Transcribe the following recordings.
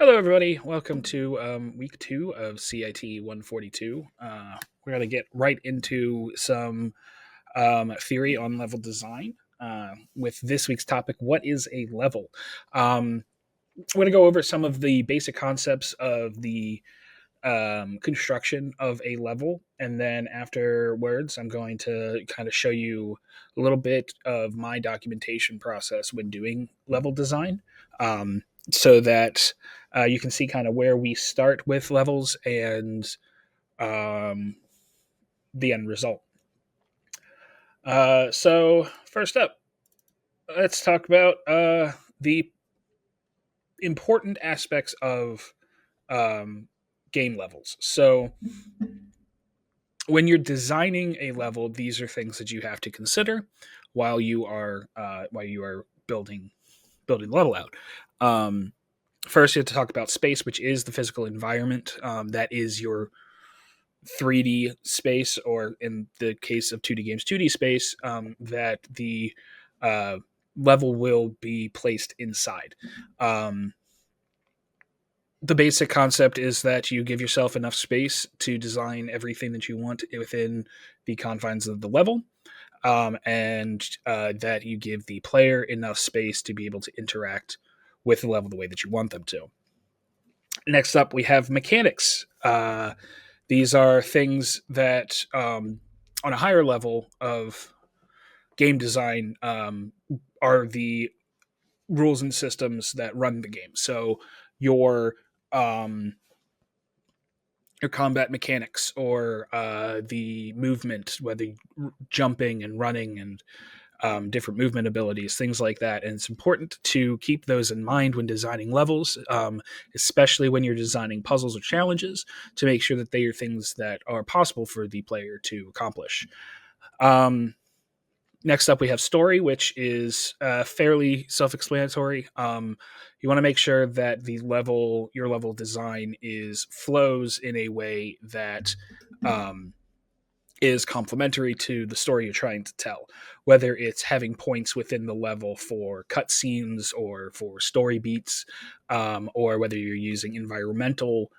Hello, everybody. Welcome to week 2 of CIT 142. We're going to get right into some theory on level design with this week's topic: what is a level? We're going to go over some of the basic concepts of the construction of a level, and then afterwards, I'm going to kind of show you a little bit of my documentation process when doing level design, so that you can see kind of where we start with levels and um, the end result. So first up, let's talk about the important aspects of um, game levels. So when you're designing a level, these are things that you have to consider while you are building the level out. Um, First, you have to talk about space, which is the physical environment. That is your 3D space, or in the case of 2D games, 2D space, that the uh, level will be placed inside. Um, the basic concept is that you give yourself enough space to design everything that you want within the confines of the level, and that you give the player enough space to be able to interact with the level the way that you want them to. Next up, we have mechanics. These are things that, on a higher level of game design, are the rules and systems that run the game. So your um, your combat mechanics, or the movement, whether jumping and running and different movement abilities, things like that. And it's important to keep those in mind when designing levels, especially when you're designing puzzles or challenges, to make sure that they are things that are possible for the player to accomplish. Um, Next up, we have story, which is fairly self-explanatory. You want to make sure that your level design flows in a way that um, is complementary to the story you're trying to tell, whether it's having points within the level for cutscenes or for story beats, or whether you're using environmental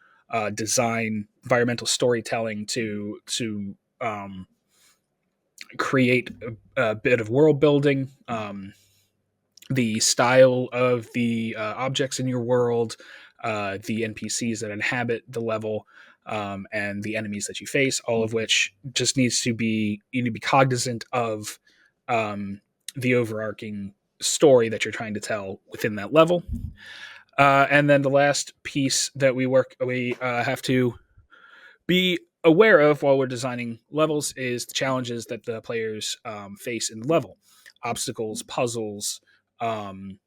storytelling to create a bit of world building, the style of the objects in your world, the NPCs that inhabit the level, and the enemies that you face, all of which just you need to be cognizant of the overarching story that you're trying to tell within that level. And then the last piece that we have to be aware of while we're designing levels is the challenges that the players face in the level: obstacles, puzzles, um,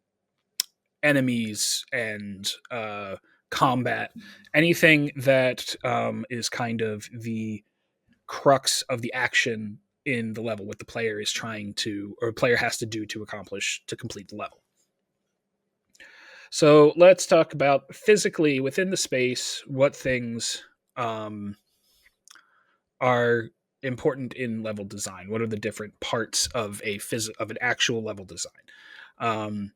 enemies, and combat. Anything that is kind of the crux of the action in the level, what the player is trying to, or player has to do to complete the level. So let's talk about physically within the space what things um, are important in level design. What are the different parts of of an actual level design? Um,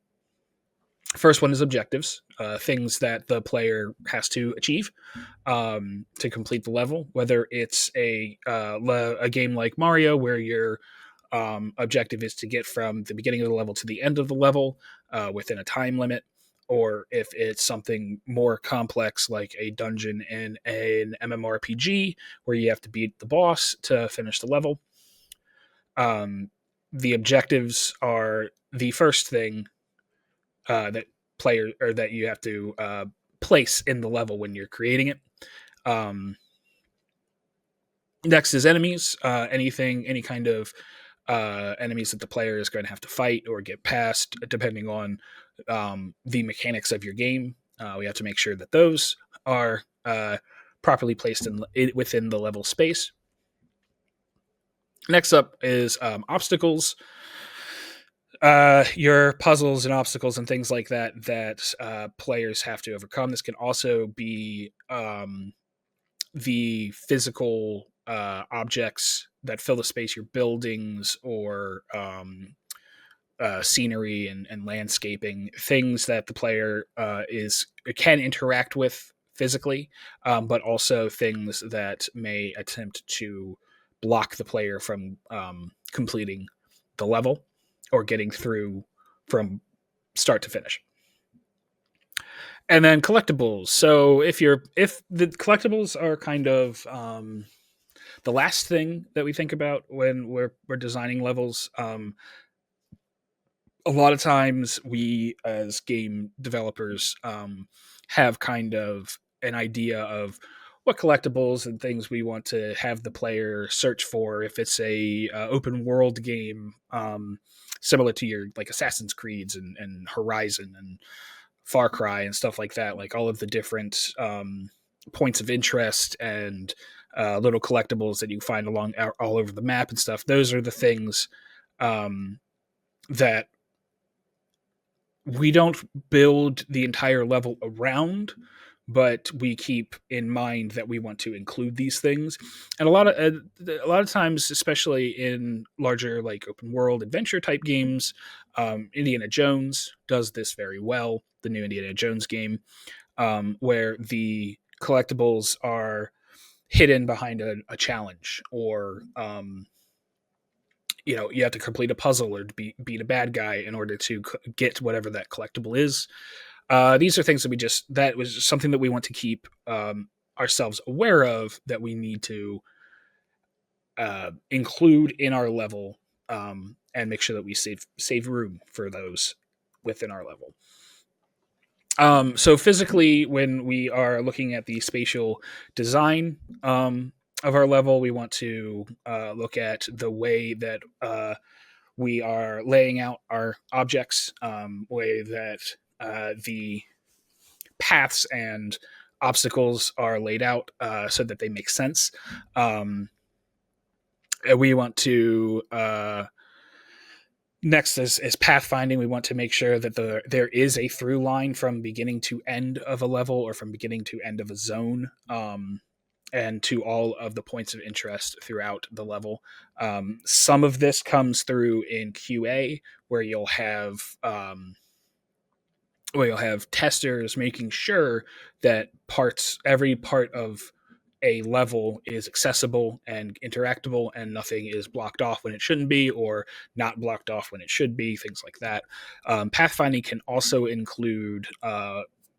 First one is objectives, things that the player has to achieve to complete the level. Whether it's a game like Mario, where your objective is to get from the beginning of the level to the end of the level within a time limit, or if it's something more complex like a dungeon in an MMORPG where you have to beat the boss to finish the level. Um, the objectives are the first thing that you have to place in the level when you're creating it. Um, Next is enemies. Any kind of enemies that the player is going to have to fight or get past, depending on the mechanics of your game. We have to make sure that those are properly placed within the level space. Next up is obstacles. Your puzzles and obstacles and things like that players have to overcome. This can also be the physical objects that fill the space, your buildings, or scenery and landscaping, things that the player is can interact with physically, but also things that may attempt to block the player from completing the level or getting through from start to finish. And then collectibles. So if the collectibles are kind of the last thing that we think about when we're designing levels, a lot of times we as game developers have kind of an idea of what collectibles and things we want to have the player search for if it's a open world game, similar to your like Assassin's Creeds and Horizon and Far Cry and stuff like that, like all of the different points of interest and little collectibles that you find along all over the map and stuff. Those are the things that we don't build the entire level around, but we keep in mind that we want to include these things. And a lot of times, especially in larger like open world adventure type games, Indiana Jones does this very well. The new Indiana Jones game, where the collectibles are hidden behind a challenge, or you have to complete a puzzle or beat a bad guy in order to get whatever that collectible is. These are things that was something that we want to keep ourselves aware of, that we need to include in our level, and make sure that we save room for those within our level. So physically, when we are looking at the spatial design of our level, we want to look at the way that we are laying out our objects, way that the paths and obstacles are laid out so that they make sense. We want to next is pathfinding. We want to make sure that there is a through line from beginning to end of a level, or from beginning to end of a zone, and to all of the points of interest throughout the level. Some of this comes through in QA, where you'll have testers making sure that every part of a level is accessible and interactable, and nothing is blocked off when it shouldn't be, or not blocked off when it should be, things like that. Pathfinding can also include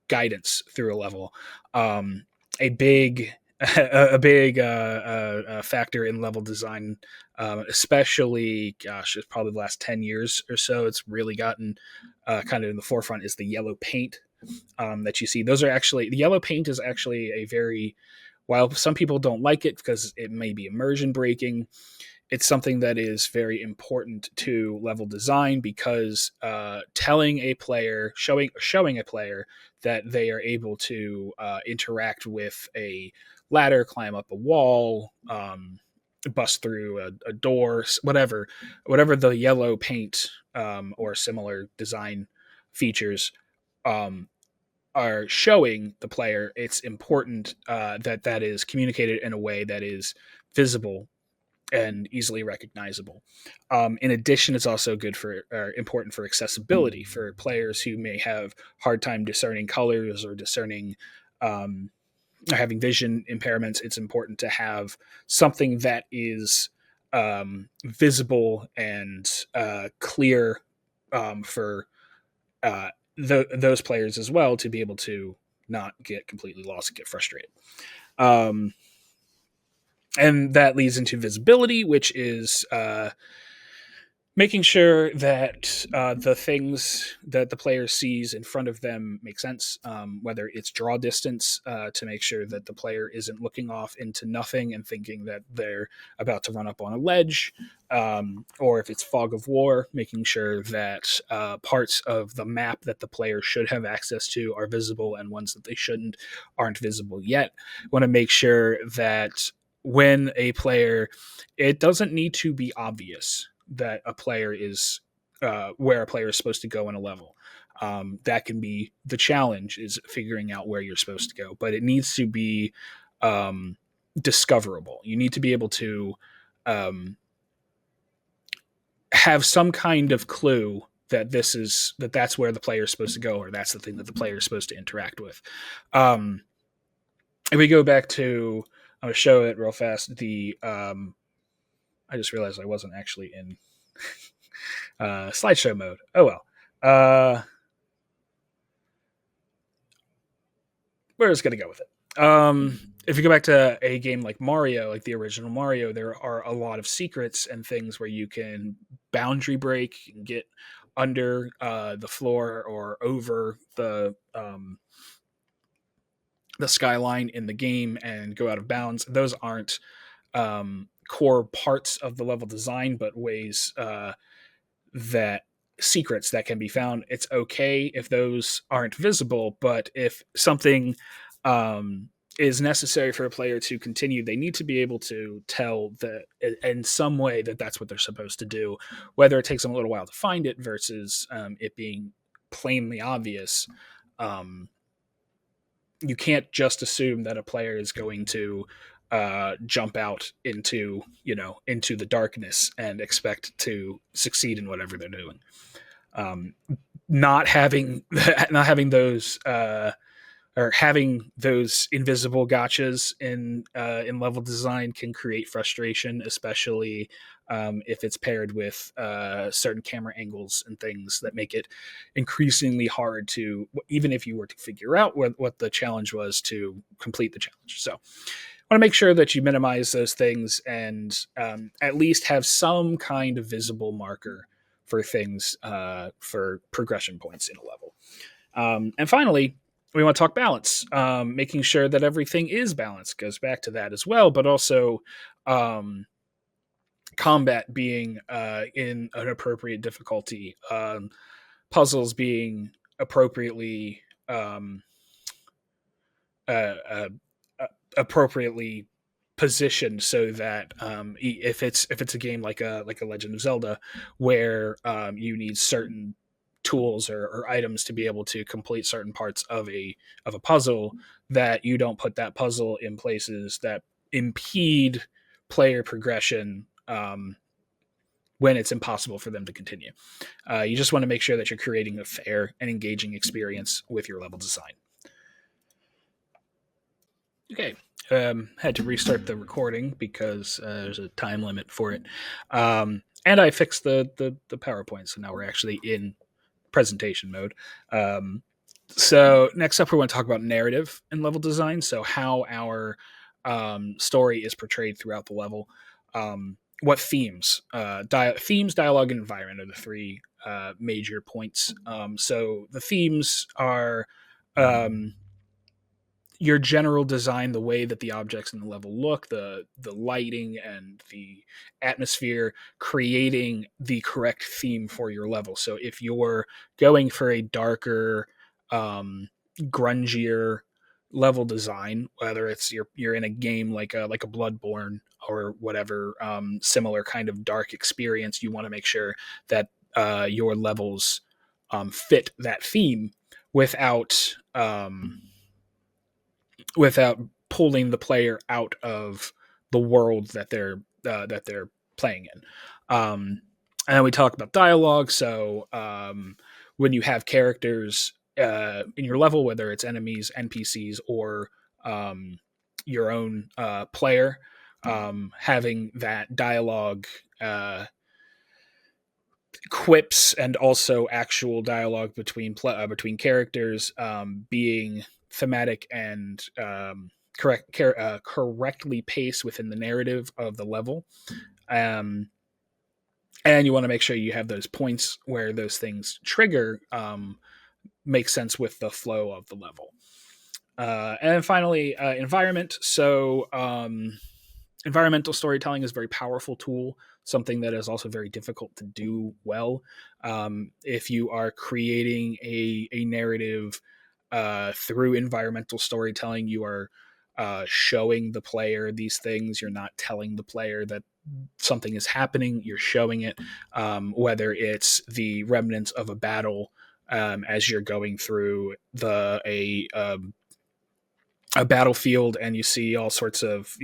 guidance through a level. A big factor in level design, especially, it's probably the last 10 years or so, it's really gotten kind of in the forefront, is the yellow paint that you see. The yellow paint is actually a very, while some people don't like it because it may be immersion breaking, it's something that is very important to level design, because showing a player that they are able to interact with a ladder, climb up a wall, bust through a door, whatever the yellow paint or similar design features are showing the player, it's important that is communicated in a way that is visible and easily recognizable. In addition, it's also important for accessibility for players who may have hard time discerning colors or discerning having vision impairments. It's important to have something that is visible and clear for those players as well, to be able to not get completely lost and get frustrated. And that leads into visibility, which is making sure that the things that the player sees in front of them make sense, whether it's draw distance, to make sure that the player isn't looking off into nothing and thinking that they're about to run up on a ledge, or if it's fog of war, making sure that parts of the map that the player should have access to are visible, and ones that they shouldn't aren't visible yet. Want to make sure that when a player, it doesn't need to be obvious that a player is where a player is supposed to go in a level. That can be the challenge, is figuring out where you're supposed to go, but it needs to be discoverable. You need to be able to have some kind of clue that that's where the player is supposed to go, or that's the thing that the player is supposed to interact with. If we go back to, I'm going to show it real fast. I just realized I wasn't actually in slideshow mode. Oh well. We're just going to go with it. If you go back to a game like Mario, like the original Mario, there are a lot of secrets and things where you can boundary break and get under the floor or over the skyline in the game and go out of bounds. Those aren't core parts of the level design, but ways that secrets that can be found. It's okay if those aren't visible, but if something is necessary for a player to continue, they need to be able to tell that in some way that that's what they're supposed to do, whether it takes them a little while to find it versus it being plainly obvious. You can't just assume that a player is going to jump out into the darkness and expect to succeed in whatever they're doing. Not having those or having those invisible gotchas in level design can create frustration, especially if it's paired with certain camera angles and things that make it increasingly hard to, even if you were to figure out what the challenge was, to complete the challenge. So I want to make sure that you minimize those things and at least have some kind of visible marker for things, for progression points in a level. And finally, we want to talk balance, making sure that everything is balanced. Goes back to that as well, but also combat being in an appropriate difficulty, puzzles being appropriately appropriately positioned so that if it's a game like a Legend of Zelda, where you need certain tools or items to be able to complete certain parts of a puzzle, that you don't put that puzzle in places that impede player progression when it's impossible for them to continue. You just want to make sure that you're creating a fair and engaging experience with your level design. Okay. Had to restart the recording because there's a time limit for it. And I fixed the PowerPoint, so now we're actually in presentation mode. So next up, we want to talk about narrative and level design. So how our story is portrayed throughout the level. What themes, dialogue, and environment are the three major points. So the themes are your general design, the way that the objects in the level look, the lighting and the atmosphere, creating the correct theme for your level. So if you're going for a darker, grungier level design, whether it's you're in a game like a Bloodborne or whatever similar kind of dark experience, you want to make sure that your levels fit that theme without pulling the player out of the world that they're playing in. And then we talk about dialogue. So when you have characters in your level, whether it's enemies, NPCs, or your own player, having that dialogue, quips, and also actual dialogue between characters being thematic and correctly paced within the narrative of the level. And you want to make sure you have those points where those things trigger make sense with the flow of the level. And then finally, environment. So environmental storytelling is a very powerful tool, something that is also very difficult to do well. If you are creating a narrative through environmental storytelling, you are showing the player these things. You're not telling the player that something is happening. You're showing it, whether it's the remnants of a battle as you're going through a battlefield and you see all sorts of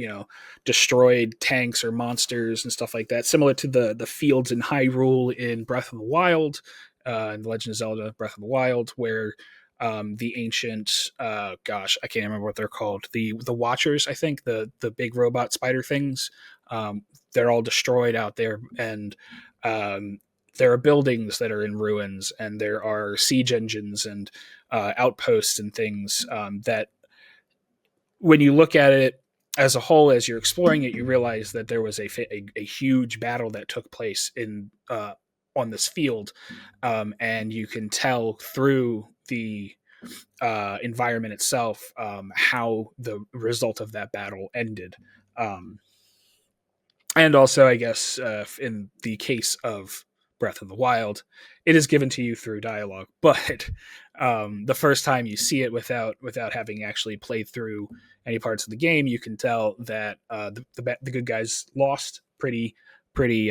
destroyed tanks or monsters and stuff like that, similar to the fields in Hyrule in Breath of the Wild. in The Legend of Zelda: Breath of the Wild, where the ancient I can't remember what they're called, the Watchers, I think, the big robot spider things, they're all destroyed out there, and um, there are buildings that are in ruins, and there are siege engines and outposts and things that, when you look at it as a whole, as you're exploring it, you realize that there was a huge battle that took place in on this field, and you can tell through the environment itself how the result of that battle ended. Um, and also, I guess, in the case of Breath of the Wild, it is given to you through dialogue, but the first time you see it without having actually played through any parts of the game, you can tell that the good guys lost pretty pretty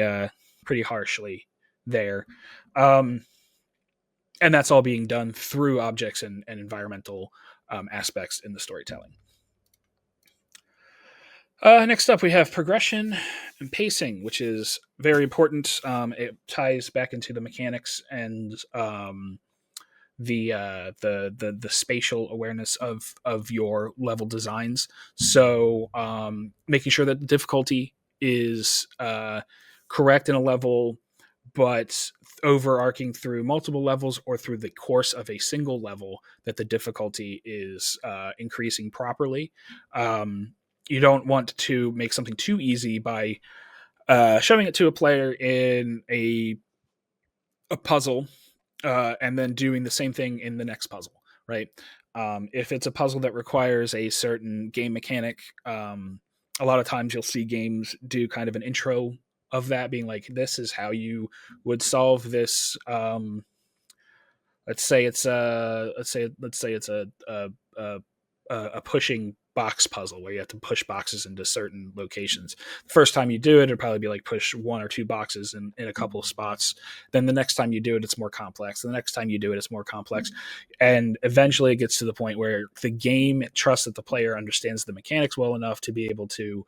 harshly there. Um, and that's all being done through objects and environmental aspects in the storytelling. Next up, we have progression and pacing, which is very important. It ties back into the mechanics and the spatial awareness of your level designs. So making sure that the difficulty is correct in a level, but overarching through multiple levels or through the course of a single level, that the difficulty is increasing properly. You don't want to make something too easy by showing it to a player in a puzzle, and then doing the same thing in the next puzzle, right? If it's a puzzle that requires a certain game mechanic, a lot of times you'll see games do kind of an intro of that, being like, this is how you would solve this. Let's say it's a pushing box puzzle where you have to push boxes into certain locations. The first time you do it, it'll probably be like push one or two boxes in a couple of spots. Then the next time you do it, it's more complex. The next time you do it, it's more complex. And eventually it gets to the point where the game trusts that the player understands the mechanics well enough to be able to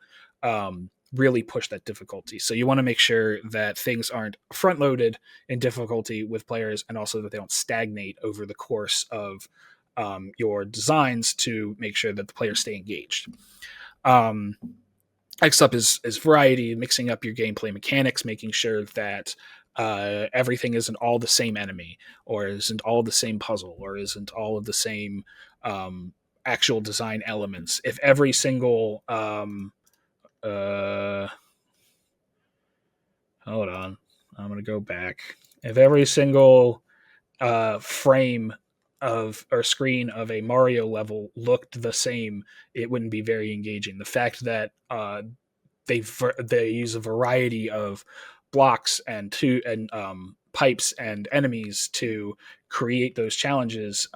really push that difficulty. So you want to make sure that things aren't front loaded in difficulty with players, and also that they don't stagnate over the course of your designs, to make sure that the players stay engaged. Next up is variety, mixing up your gameplay mechanics, making sure that everything isn't all the same enemy, or isn't all the same puzzle, or isn't all of the same actual design elements. If every single hold on, I'm gonna go back. If every single frame of or screen of a Mario level looked the same, it wouldn't be very engaging. The fact that they use a variety of blocks and pipes and enemies to create those challenges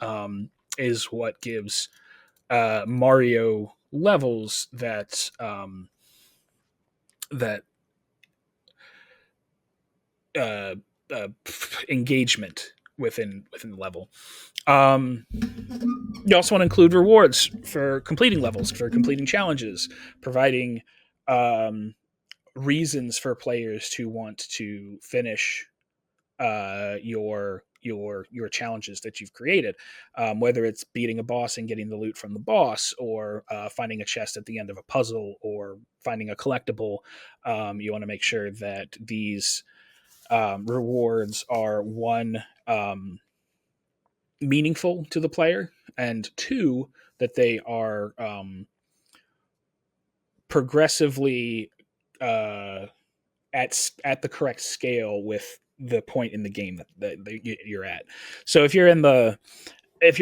is what gives Mario levels that uh, engagement within the level. You also want to include rewards for completing levels, for completing challenges, providing reasons for players to want to finish your challenges that you've created, whether it's beating a boss and getting the loot from the boss, or finding a chest at the end of a puzzle, or finding a collectible. You want to make sure that these rewards are, one, meaningful to the player, and two, that they are progressively at the correct scale with the point in the game that you're at. So if you're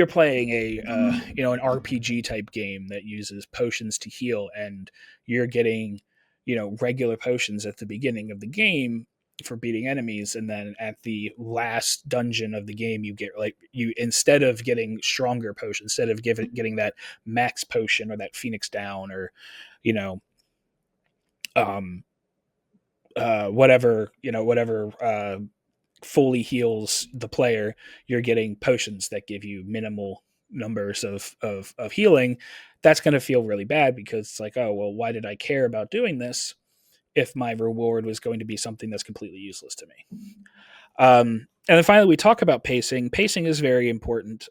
playing a an RPG type game that uses potions to heal, and you're getting regular potions at the beginning of the game for beating enemies, and then at the last dungeon of the game you get, like, you, instead of getting stronger potions, instead of getting that max potion or that Phoenix down, or you know um whatever fully heals the player, you're getting potions that give you minimal numbers of healing. That's going to feel really bad, because it's like, oh well, why did I care about doing this if my reward was going to be something that's completely useless to me? And then finally, we talk about pacing. Pacing is very important.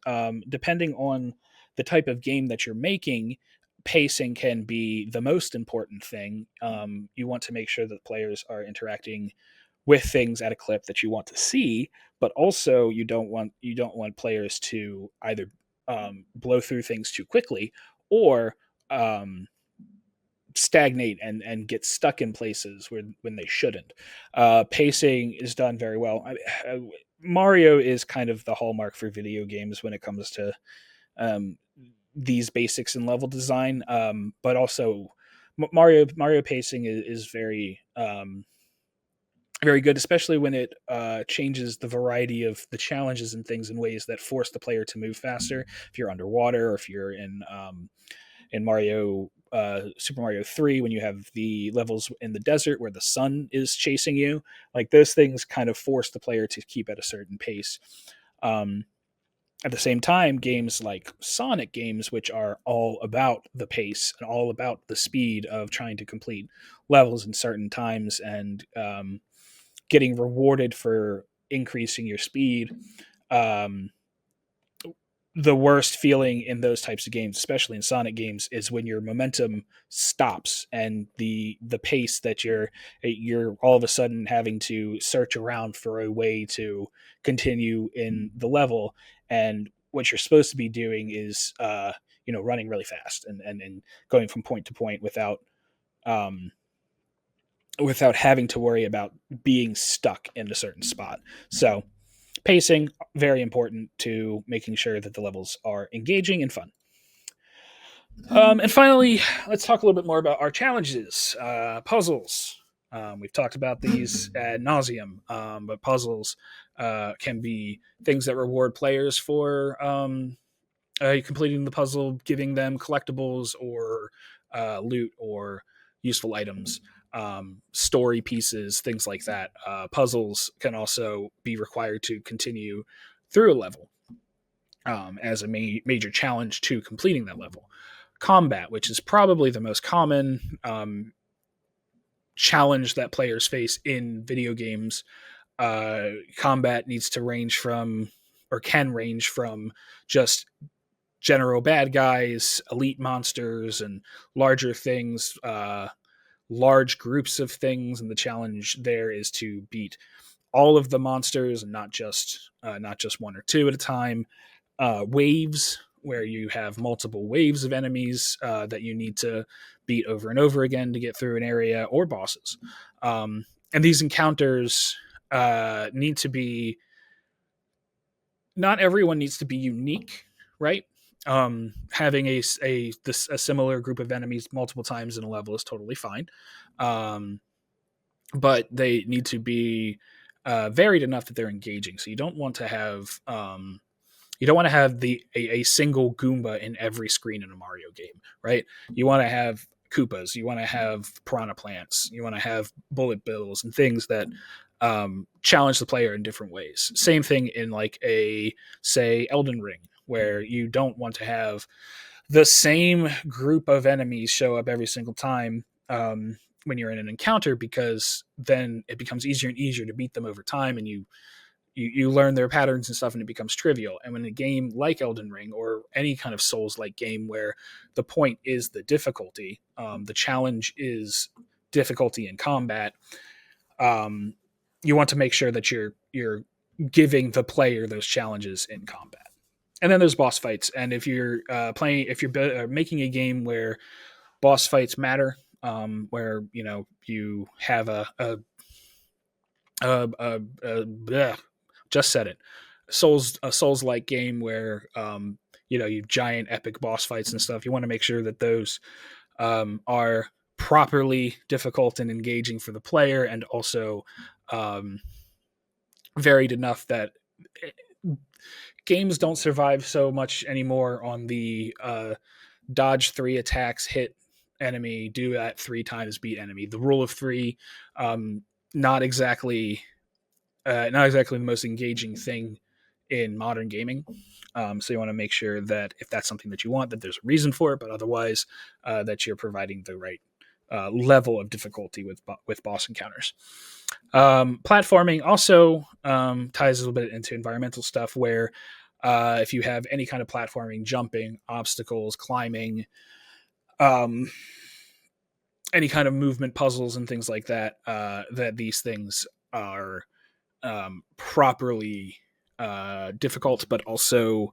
Depending on the type of game that you're making, pacing can be the most important thing. You want to make sure that players are interacting with things at a clip that you want to see, but also you don't want players to either blow through things too quickly or um, stagnate and get stuck in places where when they shouldn't. Pacing is done very well. Mario is kind of the hallmark for video games when it comes to um, these basics in level design, but also Mario pacing is very very good, especially when it changes the variety of the challenges and things in ways that force the player to move faster. If you're underwater, or if you're in Mario Super Mario 3 when you have the levels in the desert where the sun is chasing you, like those things kind of force the player to keep at a certain pace. Um, at the same time, games like Sonic games, which are all about the pace and all about the speed of trying to complete levels in certain times and getting rewarded for increasing your speed. Um, the worst feeling in those types of games, especially in Sonic games, is when your momentum stops and the pace that you're all of a sudden having to search around for a way to continue in the level, and what you're supposed to be doing is running really fast and going from point to point um, without having to worry about being stuck in a certain spot. So pacing, very important to making sure that the levels are engaging and fun. And finally, let's talk a little bit more about our challenges. Puzzles. We've talked about these ad nauseum, but puzzles can be things that reward players for completing the puzzle, giving them collectibles or loot or useful items, story pieces, things like that. Puzzles can also be required to continue through a level as a major challenge to completing that level. Combat, which is probably the most common challenge that players face in video games. Combat needs to range from, or can range from, just general bad guys, elite monsters, and larger things, large groups of things. And the challenge there is to beat all of the monsters and not just one or two at a time. Waves, where you have multiple waves of enemies that you need to beat over and over again to get through an area, or bosses. And these encounters need to be, not everyone needs to be unique, right? Having a similar group of enemies multiple times in a level is totally fine, um, but they need to be varied enough that they're engaging. So you don't want to have a single Goomba in every screen in a Mario game, right? You want to have Koopas, you want to have Piranha Plants, you want to have Bullet Bills and things that challenge the player in different ways. Same thing in like say Elden Ring, where you don't want to have the same group of enemies show up every single time when you're in an encounter, because then it becomes easier and easier to beat them over time, and you learn their patterns and stuff, and it becomes trivial. And when a game like Elden Ring, or any kind of Souls like game where the point is the difficulty, the challenge is difficulty in combat, um, you want to make sure that you're giving the player those challenges in combat. And then there's boss fights. And if you're making a game where boss fights matter, where you have bleh, just said it, Souls like game where you giant epic boss fights and stuff. You want to make sure that those are properly difficult and engaging for the player, and also um, varied enough that games don't survive so much anymore on the dodge three attacks, hit enemy, do that three times, beat enemy. The rule of three, um, not exactly the most engaging thing in modern gaming. So you want to make sure that if that's something that you want, that there's a reason for it, but otherwise that you're providing the right level of difficulty with boss encounters. Platforming also ties a little bit into environmental stuff, where if you have any kind of platforming, jumping, obstacles, climbing, um, any kind of movement puzzles and things like that, that these things are properly difficult, but also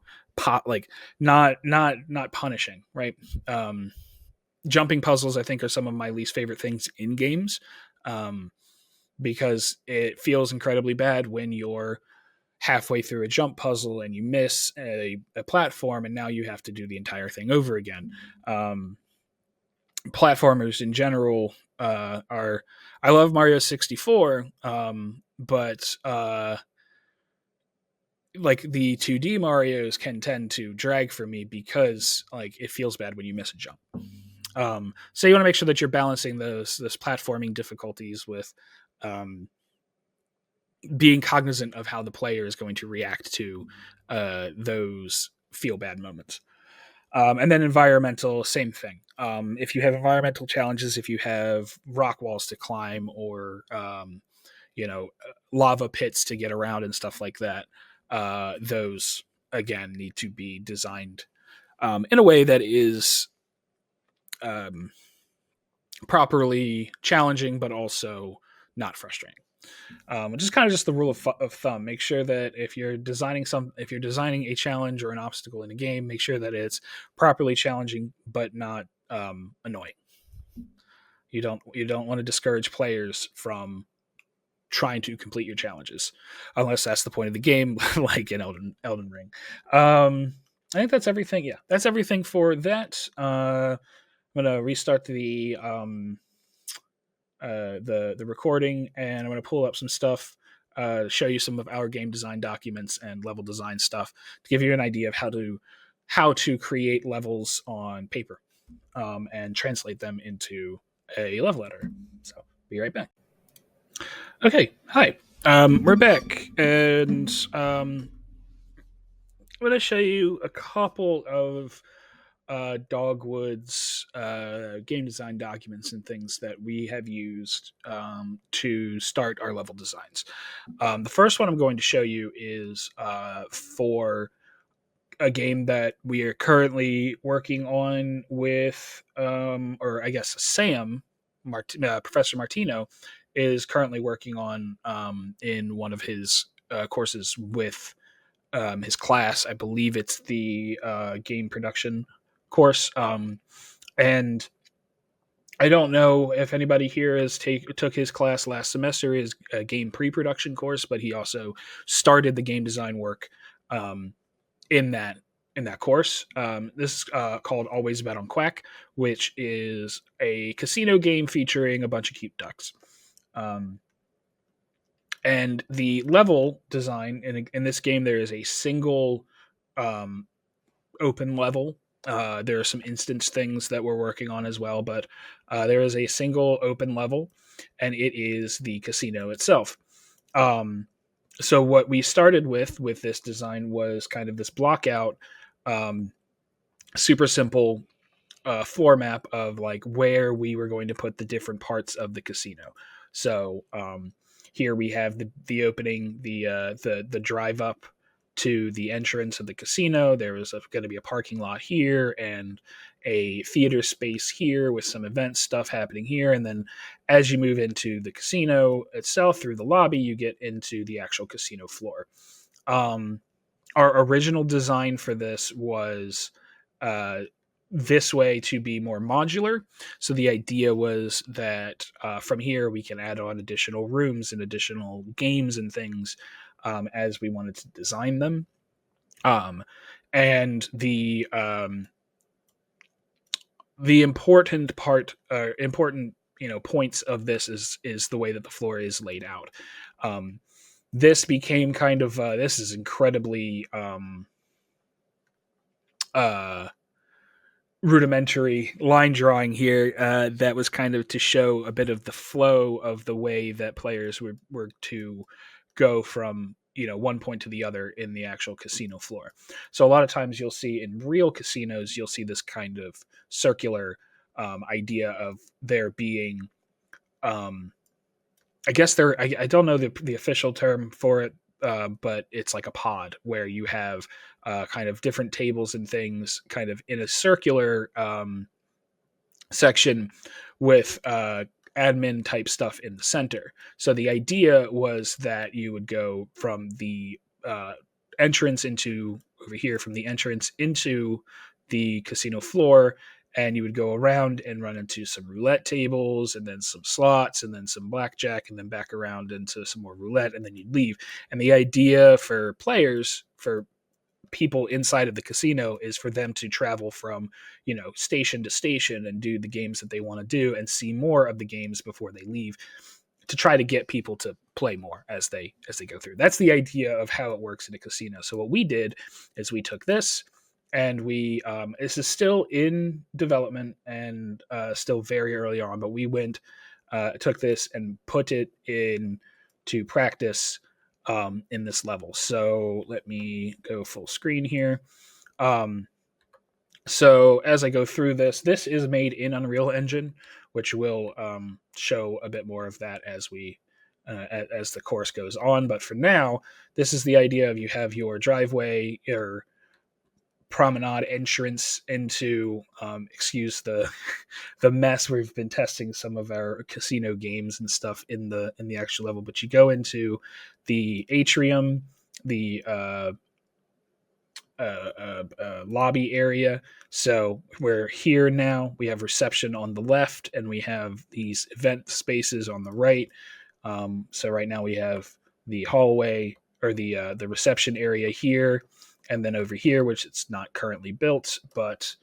like not punishing, right? Um, Jumping puzzles, I think, are some of my least favorite things in games, um, because it feels incredibly bad when you're halfway through a jump puzzle and you miss a platform, and now you have to do the entire thing over again. Platformers in general are. I love Mario 64, but like the 2D Mario's can tend to drag for me because like it feels bad when you miss a jump. So you want to make sure that you're balancing those platforming difficulties with being cognizant of how the player is going to react to those feel bad moments. And then environmental, same thing. If you have environmental challenges, if you have rock walls to climb, or lava pits to get around and stuff like that, those again need to be designed in a way that is um, properly challenging, but also not frustrating. Which is kind of just the rule of thumb. Make sure that if you're designing a challenge or an obstacle in a game, make sure that it's properly challenging but not annoying. You don't want to discourage players from trying to complete your challenges, unless that's the point of the game, like in Elden Ring. I think that's everything. Yeah, that's everything for that. I'm gonna restart the recording, and I'm going to pull up some stuff, show you some of our game design documents and level design stuff to give you an idea of how to create levels on paper, and translate them into a level editor. So be right back. Okay, hi. We're back, and I'm going to show you a couple of Dogwood's game design documents and things that we have used to start our level designs. The first one I'm going to show you is for a game that we are currently working on with, or I guess Sam, Professor Martino, is currently working on in one of his courses with his class. I believe it's the game production course. And I don't know if anybody here took his class last semester, his game pre-production course, but he also started the game design work in that course. This is called Always Bet on Quack, which is a casino game featuring a bunch of cute ducks. And the level design in this game, there is a single open level. There are some instance things that we're working on as well, but there is a single open level, and it is the casino itself. So what we started with this design was kind of this block out, super simple floor map of like where we were going to put the different parts of the casino. So here we have the opening, the drive up to the entrance of the casino. There is going to be a parking lot here and a theater space here with some event stuff happening here. And then as you move into the casino itself through the lobby, you get into the actual casino floor. Our original design for this was this way to be more modular. So the idea was that from here we can add on additional rooms and additional games and things as we wanted to design them. And the important points of this is the way that the floor is laid out. This became kind of this is incredibly rudimentary line drawing here that was kind of to show a bit of the flow of the way that players were to go from one point to the other in the actual casino floor. So a lot of times you'll see in real casinos, you'll see this kind of circular idea of there being, I guess I don't know the official term for it, but it's like a pod where you have kind of different tables and things kind of in a circular section with admin type stuff in the center. So the idea was that you would go from the entrance into over here, from the entrance into the casino floor, and you would go around and run into some roulette tables and then some slots and then some blackjack and then back around into some more roulette, and then you'd leave. And the idea for players, for people inside of the casino, is for them to travel from, station to station and do the games that they want to do and see more of the games before they leave, to try to get people to play more as they go through. That's the idea of how it works in a casino. So what we did is we took this, and we this is still in development and still very early on, but we took this and put it in to practice in this level. So let me go full screen here. So as I go through this is made in Unreal Engine, which will show a bit more of that as as the course goes on. But for now, this is the idea of, you have your driveway, your promenade entrance into, excuse the the mess. We've been testing some of our casino games and stuff in the actual level, but you go into the atrium, the lobby area. So we're here now. We have reception on the left, and we have these event spaces on the right. So right now we have the hallway, or the reception area here, and then over here, which it's not currently built, but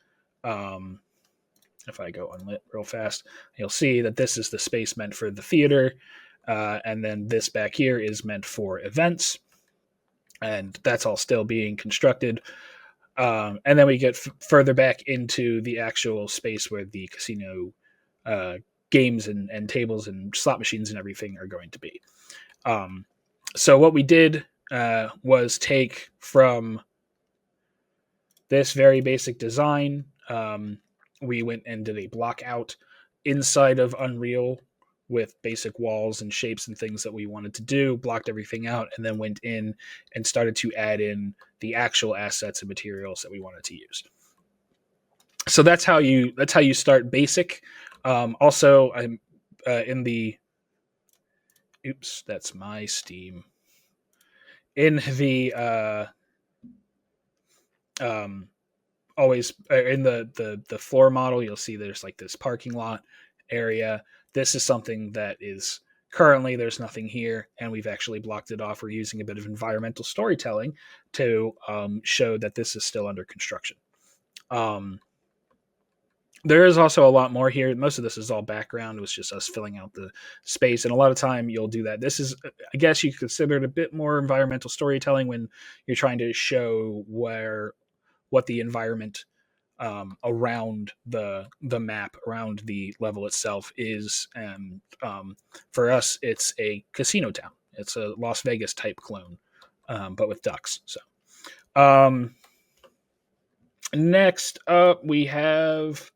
if I go unlit real fast, you'll see that this is the space meant for the theater, and then this back here is meant for events, and that's all still being constructed. And then we get further back into the actual space where the casino games and tables and slot machines and everything are going to be. So what we did was take from this very basic design. We went and did a block out inside of Unreal with basic walls and shapes and things that we wanted to do, blocked everything out, and then went in and started to add in the actual assets and materials that we wanted to use. So that's how you start basic. Also, I'm in the oops, that's my Steam. In the always in the floor model, you'll see there's like this parking lot area. This is something that is currently, there's nothing here, and we've actually blocked it off. We're using a bit of environmental storytelling to show that this is still under construction. There is also a lot more here. Most of this is all background. It was just us filling out the space, and a lot of time you'll do that. This is, I guess you consider it a bit more environmental storytelling when you're trying to show what the environment around the map, around the level itself is. And for us, it's a casino town. It's a Las Vegas type clone, but with ducks. So next up, we have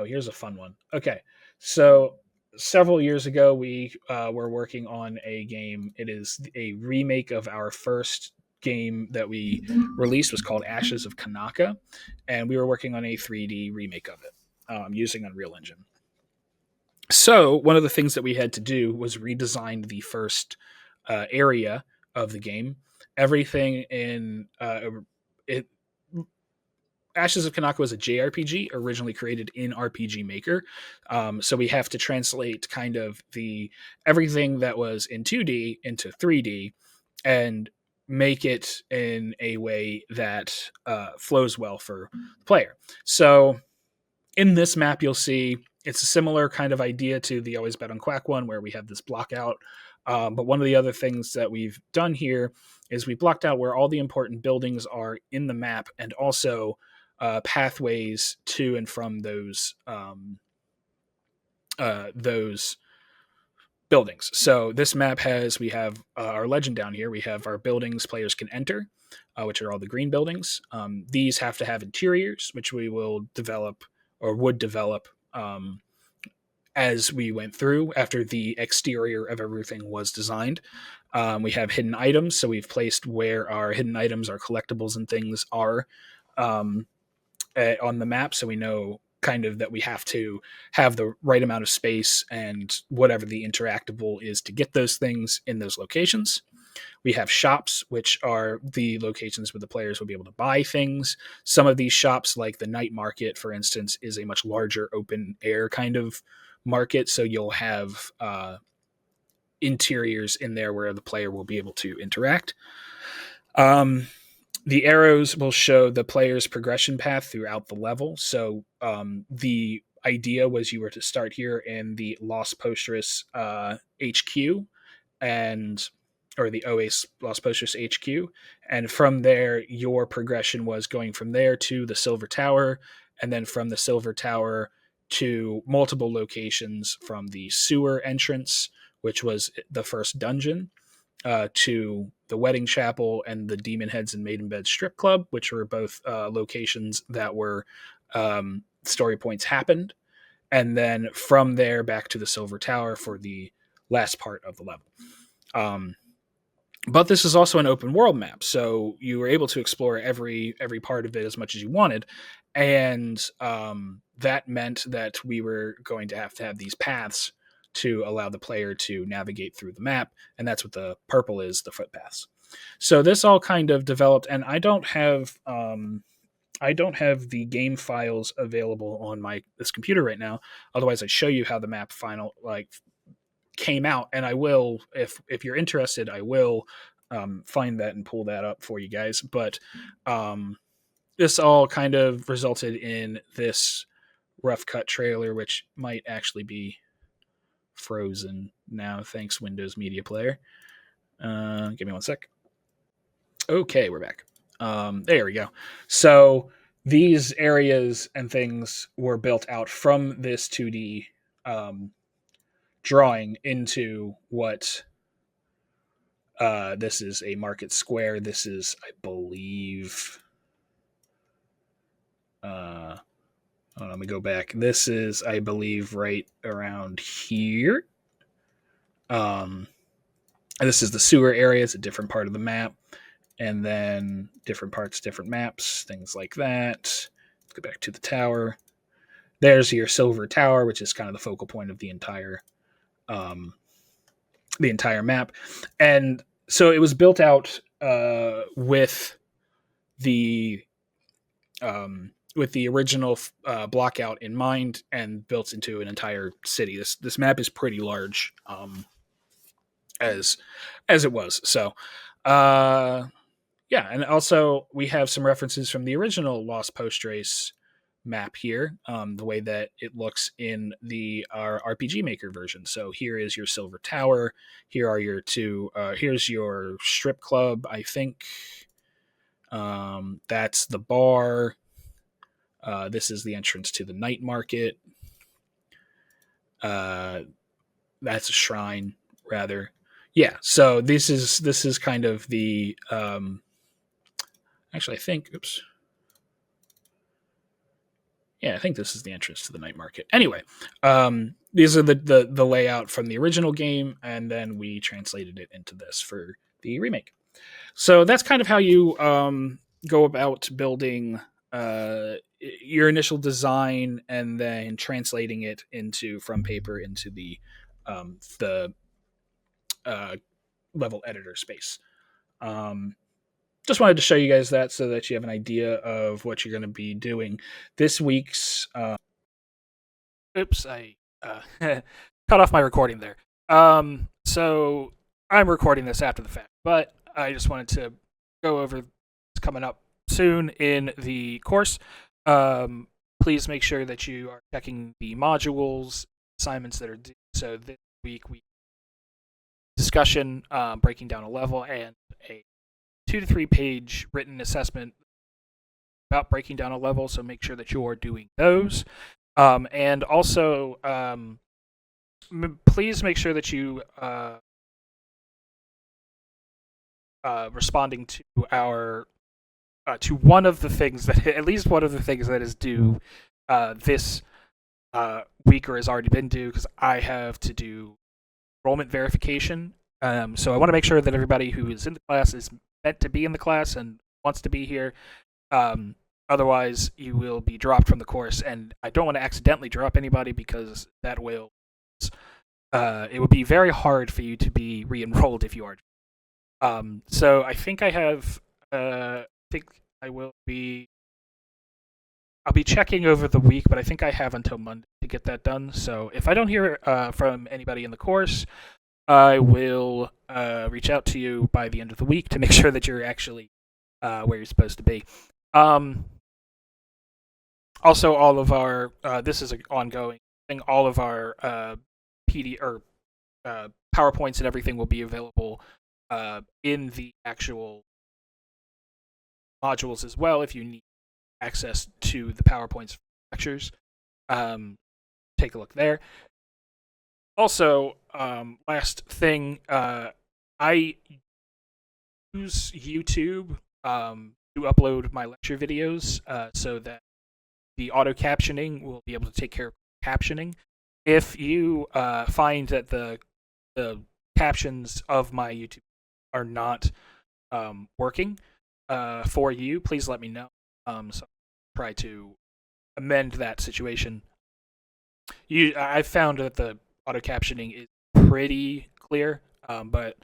here's a fun one. Okay, so several years ago, we were working on a game. It is a remake of our first game that we released, was called Ashes of Kanaka, and we were working on a 3D remake of it using Unreal Engine. So one of the things that we had to do was redesign the first area of the game. Everything in it. Ashes of Kanaka was a JRPG originally created in RPG Maker. So we have to translate kind of everything that was in 2D into 3D and make it in a way that flows well for the player. So in this map, you'll see it's a similar kind of idea to the Always Bet on Quack one, where we have this block out. But one of the other things that we've done here is we blocked out where all the important buildings are in the map, and also pathways to and from those buildings. So this map we have our legend down here. We have our buildings players can enter, which are all the green buildings. These have to have interiors, which we will develop or would develop as we went through after the exterior of everything was designed. We have hidden items, so we've placed where our hidden items, our collectibles and things are um, on the map, so we know kind of that we have to have the right amount of space and whatever the interactable is to get those things in those locations. We have shops, which are the locations where the players will be able to buy things. Some of these shops, like the night market, for instance, is a much larger open air kind of market. So you'll have interiors in there where the player will be able to interact. The arrows will show the player's progression path throughout the level. So the idea was you were to start here in the Los Postres HQ and or the OAS Los Postres HQ, and from there your progression was going from there to the Silver Tower, and then from the Silver Tower to multiple locations, from the sewer entrance, which was the first dungeon, to the Wedding Chapel and the Demon Heads and Maiden Bed Strip Club, which were both locations that were story points happened, and then from there back to the Silver Tower for the last part of the level. But this is also an open world map, so you were able to explore every part of it as much as you wanted, and that meant that we were going to have these paths to allow the player to navigate through the map, and that's what the purple is, the footpaths. So this all kind of developed, and I don't have the game files available on this computer right now. Otherwise, I'd show you how the map final came out, and I will, if you're interested, I will find that and pull that up for you guys. But this all kind of resulted in this rough cut trailer, which might actually be frozen now, thanks Windows Media Player. Give me one sec. Okay, we're back. There we go. So these areas and things were built out from this 2D drawing into what this is a market square. This is, I believe, let me go back. This is, I believe, right around here. This is the sewer area. It's a different part of the map. And then different parts, different maps, things like that. Let's go back to the tower. There's your Silver Tower, which is kind of the focal point of the entire map. And so it was built out with the original block out in mind, and built into an entire city. This map is pretty large, as it was. So, yeah, and also we have some references from the original Los Postres map here, the way that it looks in our RPG Maker version. So here is your Silver Tower. Here are your two. Here's your strip club, I think. That's the bar. This is the entrance to the night market. That's a shrine, rather. Yeah. So this is kind of the. Actually, I think. Oops. Yeah, I think this is the entrance to the night market. Anyway, these are the layout from the original game, and then we translated it into this for the remake. So that's kind of how you go about building your initial design, and then translating it from paper into the level editor space. Just wanted to show you guys that so that you have an idea of what you're going to be doing this week's. Oops, I cut off my recording there. So I'm recording this after the fact, but I just wanted to go over what's coming up soon in the course. Please make sure that you are checking the modules, assignments that are due. So this week we discussion, breaking down a level, and a 2 to 3 page written assessment about breaking down a level. So make sure that you are doing those. And also, please make sure that you responding to our to one of the things that at least one of the things that is due this week or has already been due, because I have to do enrollment verification. So I want to make sure that everybody who is in the class is meant to be in the class and wants to be here. Um, Otherwise, you will be dropped from the course, and I don't want to accidentally drop anybody because that will. It would be very hard for you to be re-enrolled if you are. So I think I have. I think I will be. I'll be checking over the week, but I think I have until Monday to get that done. So if I don't hear from anybody in the course, I will reach out to you by the end of the week to make sure that you're actually where you're supposed to be. Also, all of our this is an ongoing thing. All of our PD or PowerPoints and everything will be available in the actual modules as well. If you need access to the PowerPoints for lectures, take a look there. Also, last thing, I use YouTube to upload my lecture videos so that the auto captioning will be able to take care of captioning. If you find that the captions of my YouTube are not working for you, please let me know. So I'll try to amend that situation. I found that the auto captioning is pretty clear, but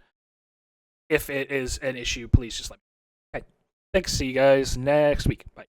if it is an issue, please just let me know. Okay. Thanks. See you guys next week. Bye.